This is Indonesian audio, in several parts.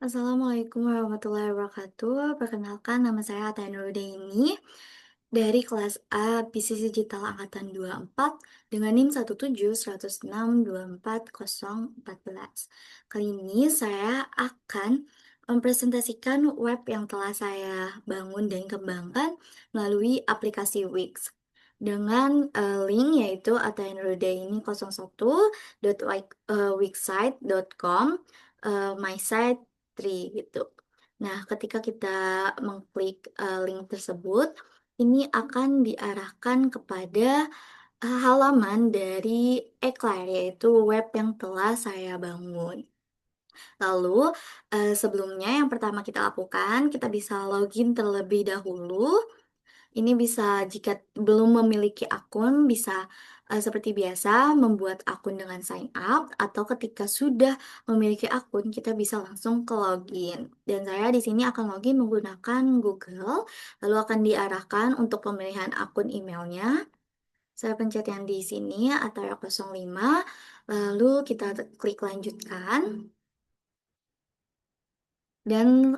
Assalamualaikum warahmatullahi wabarakatuh. Perkenalkan, nama saya Atta Nurudaini dari kelas A Bisnis Digital Angkatan 24 dengan NIM 17162424014. Kali ini saya akan mempresentasikan web yang telah saya bangun dan kembangkan melalui aplikasi Wix dengan link yaitu atainrudaini01.wixsite.com my site 3 gitu. Nah, ketika kita mengklik link tersebut, ini akan diarahkan kepada halaman dari Eclair, yaitu web yang telah saya bangun. Lalu, sebelumnya yang pertama kita lakukan, kita bisa login terlebih dahulu. Ini bisa jika belum memiliki akun bisa seperti biasa membuat akun dengan sign up atau ketika sudah memiliki akun kita bisa langsung ke login. Dan saya di sini akan login menggunakan Google, lalu akan diarahkan untuk pemilihan akun emailnya. Saya pencet yang di sini atau 05, lalu kita klik lanjutkan. Dan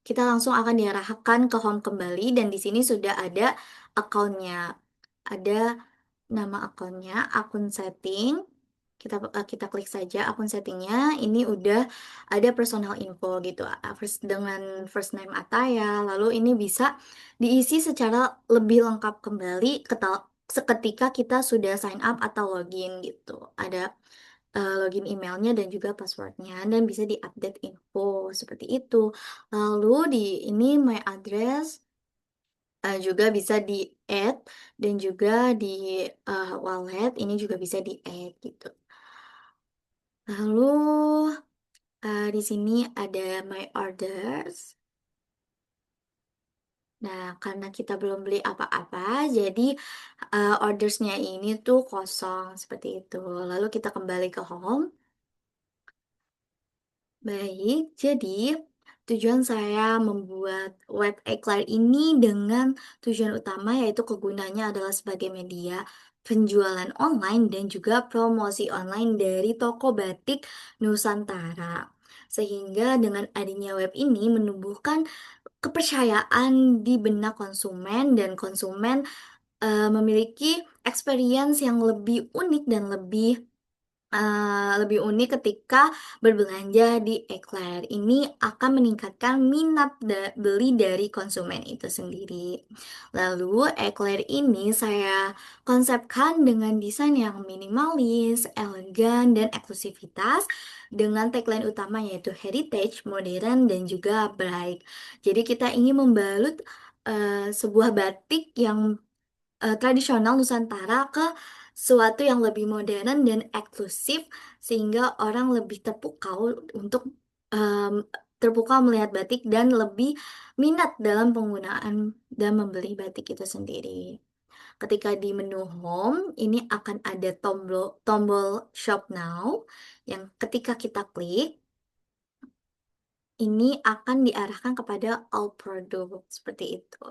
kita langsung akan diarahkan ke home kembali dan di sini sudah ada akunnya. Ada nama akunnya, akun setting. Kita klik saja akun settingnya. Ini udah ada personal info gitu. Dengan first name Ataya. Lalu ini bisa diisi secara lebih lengkap kembali seketika kita sudah sign up atau login gitu. Ada login emailnya dan juga passwordnya dan bisa diupdate info seperti itu. Lalu di ini my address juga bisa di add dan juga di wallet ini juga bisa di add gitu. Lalu di sini ada my orders. Nah, karena kita belum beli apa-apa, jadi ordersnya ini tuh kosong seperti itu. Lalu kita kembali ke home. Baik, jadi tujuan saya membuat web Eclair ini dengan tujuan utama yaitu kegunaannya adalah sebagai media penjualan online dan juga promosi online dari toko batik Nusantara. Sehingga dengan adanya web ini menumbuhkan kepercayaan di benak konsumen dan konsumen memiliki experience yang lebih unik dan lebih unik ketika berbelanja di Eclair. Ini akan meningkatkan minat beli dari konsumen itu sendiri. Lalu Eclair ini saya konsepkan dengan desain yang minimalis, elegan, dan eksklusivitas dengan tagline utama yaitu heritage, modern, dan juga bright. Jadi kita ingin membalut sebuah batik yang tradisional Nusantara ke suatu yang lebih modern dan eksklusif sehingga orang lebih terpukau untuk em, terpukau melihat batik dan lebih minat dalam penggunaan dan membeli batik itu sendiri. Ketika di menu home, ini akan ada tombol tombol shop now yang ketika kita klik ini akan diarahkan kepada all product seperti itu.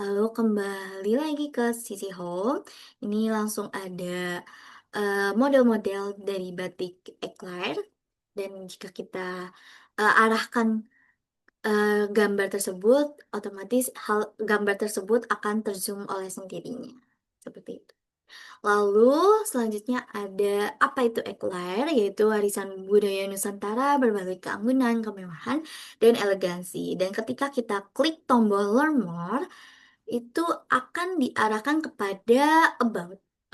Lalu kembali lagi ke sisi home, ini langsung ada model-model dari batik Eclair dan jika kita arahkan gambar tersebut, otomatis gambar tersebut akan terzoom oleh sendirinya. Seperti itu. Lalu selanjutnya ada apa itu Eclair, yaitu warisan budaya Nusantara berbagai keanggunan, kemewahan, dan elegansi. Dan ketika kita klik tombol Learn More, itu akan diarahkan kepada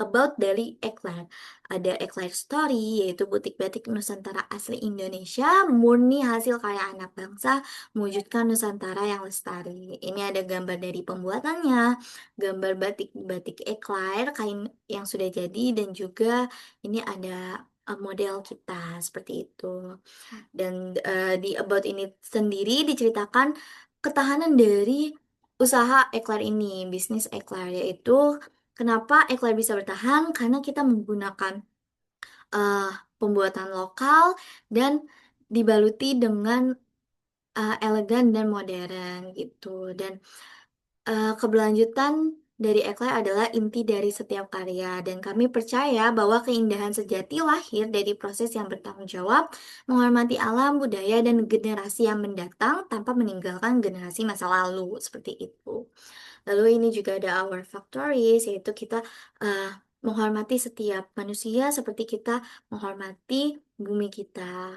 about dari Eclair. Ada Eclair Story, yaitu butik batik Nusantara asli Indonesia, murni hasil karya anak bangsa, mewujudkan Nusantara yang lestari. Ini ada gambar dari pembuatannya, gambar batik-batik Eclair, kain yang sudah jadi, dan juga ini ada model kita seperti itu. Dan di About ini sendiri diceritakan ketahanan dari usaha Eclair ini, bisnis Eclair, yaitu kenapa Eclair bisa bertahan karena kita menggunakan eh, pembuatan lokal dan dibaluti dengan elegan dan modern gitu. Dan keberlanjutan dari Eclair adalah inti dari setiap karya, dan kami percaya bahwa keindahan sejati lahir dari proses yang bertanggung jawab, menghormati alam, budaya, dan generasi yang mendatang tanpa meninggalkan generasi masa lalu, seperti itu. Lalu ini juga ada our factories, yaitu kita eh, menghormati setiap manusia seperti kita menghormati bumi kita.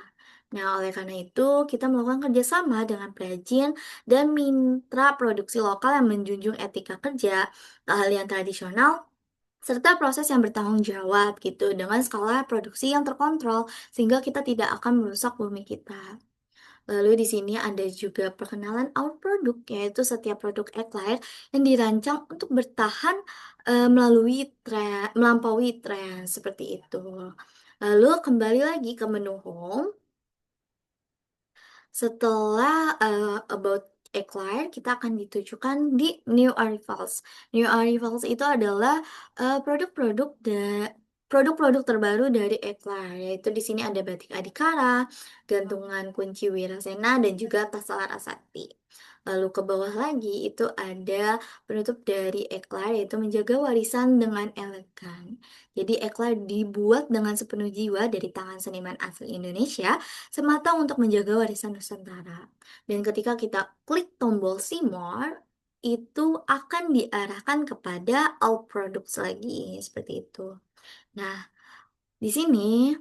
Nah, oleh karena itu, kita melakukan kerjasama dengan perajin dan mitra produksi lokal yang menjunjung etika kerja, keahlian tradisional, serta proses yang bertanggung jawab gitu, dengan skala produksi yang terkontrol, sehingga kita tidak akan merusak bumi kita. Lalu di sini ada juga perkenalan our product, yaitu setiap produk Eclair yang dirancang untuk bertahan melampaui tren seperti itu. Lalu kembali lagi ke menu home. Setelah about Eclair, kita akan ditujukan di New Arrivals. New Arrivals itu adalah produk-produk produk-produk terbaru dari Eclair, yaitu di sini ada batik Adikara, gantungan kunci Wirasena, dan juga tas Larasati. Lalu ke bawah lagi itu ada penutup dari Eclair, yaitu menjaga warisan dengan elegan. Jadi Eclair dibuat dengan sepenuh jiwa dari tangan seniman asli Indonesia semata untuk menjaga warisan Nusantara. Dan ketika kita klik tombol See More, itu akan diarahkan kepada all products lagi, seperti itu. Nah, di sini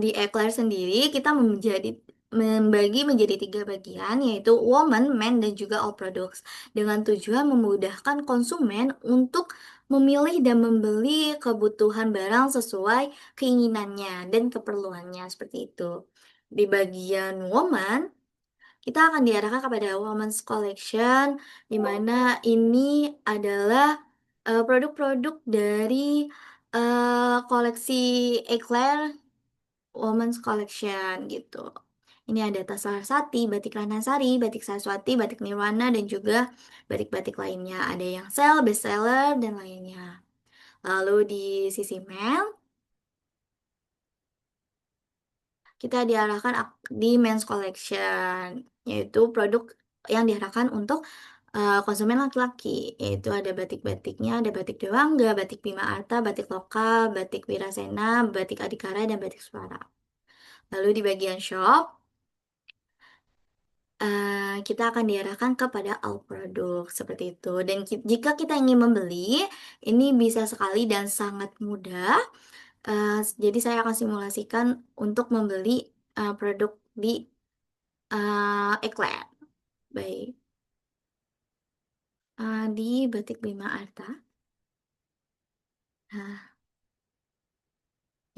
di Eclair sendiri kita membagi menjadi tiga bagian, yaitu woman, men, dan juga all products, dengan tujuan memudahkan konsumen untuk memilih dan membeli kebutuhan barang sesuai keinginannya dan keperluannya, seperti itu. Di bagian woman, kita akan diarahkan kepada Women's Collection, di mana ini adalah produk-produk dari koleksi Eclair Women's Collection gitu. Ini ada tas Larasati, batik Ranasari, batik Saraswati, batik Nirwana, dan juga batik-batik lainnya. Ada yang sell, bestseller, dan lainnya. Lalu di sisi men, kita diarahkan di Men's Collection, yaitu produk yang diarahkan untuk konsumen laki-laki, yaitu ada batik-batiknya, ada batik Dewangga, batik Bima Arta, batik Lokal, batik Wirasena, batik Adikara, dan batik Suara. Lalu di bagian shop, kita akan diarahkan kepada all produk seperti itu. Dan jika kita ingin membeli, ini bisa sekali dan sangat mudah. Jadi saya akan simulasikan untuk membeli produk di Eclair. Baik, di Batik Bima Arta. Nah,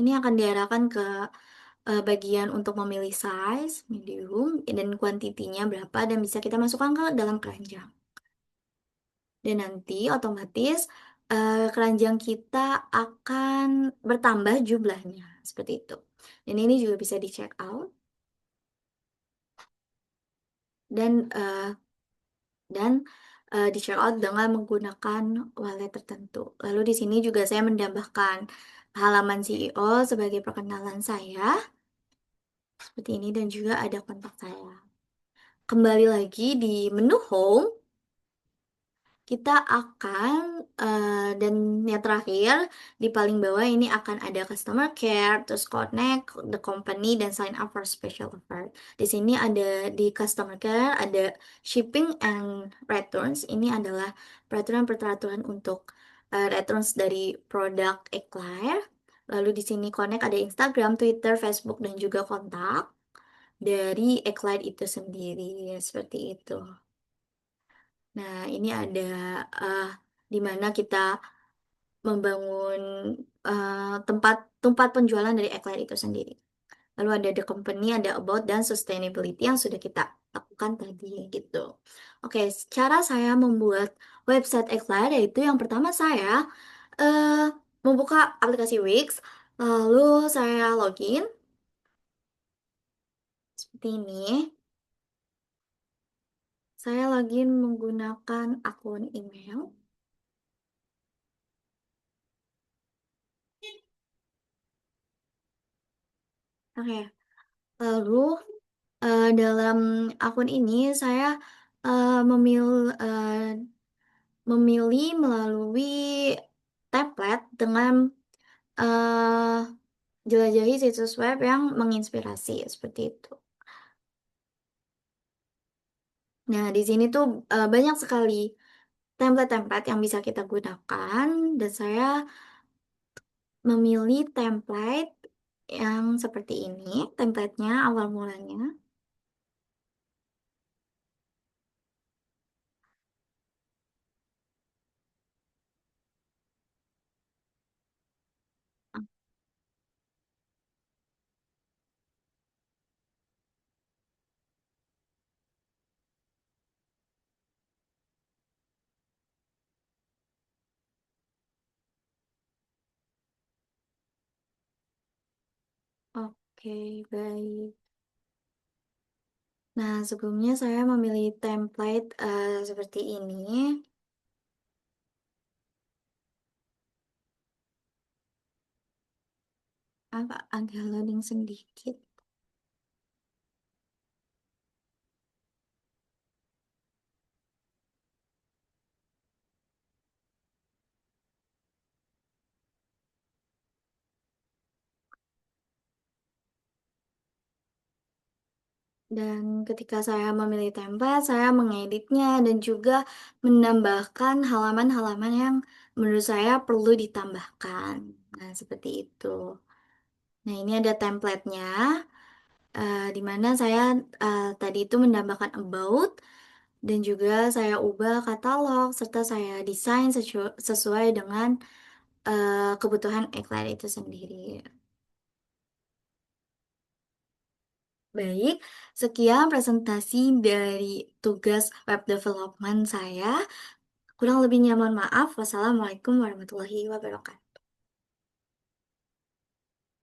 ini akan diarahkan ke bagian untuk memilih size, medium, dan kuantitinya berapa, dan bisa kita masukkan ke dalam keranjang. Dan nanti otomatis keranjang kita akan bertambah jumlahnya seperti itu. Dan ini juga bisa di check out dan di check out dengan menggunakan wallet tertentu. Lalu di sini juga saya menambahkan halaman CEO sebagai perkenalan saya seperti ini, dan juga ada kontak saya. Kembali lagi di menu home, kita akan dan yang terakhir di paling bawah ini akan ada customer care, terus connect the company, dan sign up for special offer. Di sini ada di customer care ada shipping and returns. Ini adalah peraturan-peraturan untuk returns dari produk Eclair. Lalu di sini connect ada Instagram, Twitter, Facebook, dan juga kontak dari Eclair itu sendiri seperti itu. Nah, ini ada eh, di mana kita membangun tempat tempat penjualan dari Eclair itu sendiri. Lalu ada the company, ada about, dan sustainability yang sudah kita lakukan tadi gitu. Oke, cara saya membuat website Eclair yaitu yang pertama saya eh, membuka aplikasi Wix, lalu saya login seperti ini. Saya login menggunakan akun email. Oke, lalu dalam akun ini saya memilih memilih melalui template dengan eh, jelajahi situs web yang menginspirasi seperti itu. Nah, di sini tuh banyak sekali template-template yang bisa kita gunakan dan saya memilih template yang seperti ini, templatenya awal mulanya. Oke, baik. Nah, sebelumnya saya memilih template seperti ini. Apa agak loading sedikit. Dan ketika saya memilih template, saya mengeditnya dan juga menambahkan halaman-halaman yang menurut saya perlu ditambahkan. Nah, seperti itu. Nah, ini ada templatenya, di mana saya tadi itu menambahkan about, dan juga saya ubah katalog, serta saya desain sesuai dengan kebutuhan iklan itu sendiri. Baik, sekian presentasi dari tugas web development saya. Kurang lebihnya mohon maaf. Wassalamualaikum warahmatullahi wabarakatuh.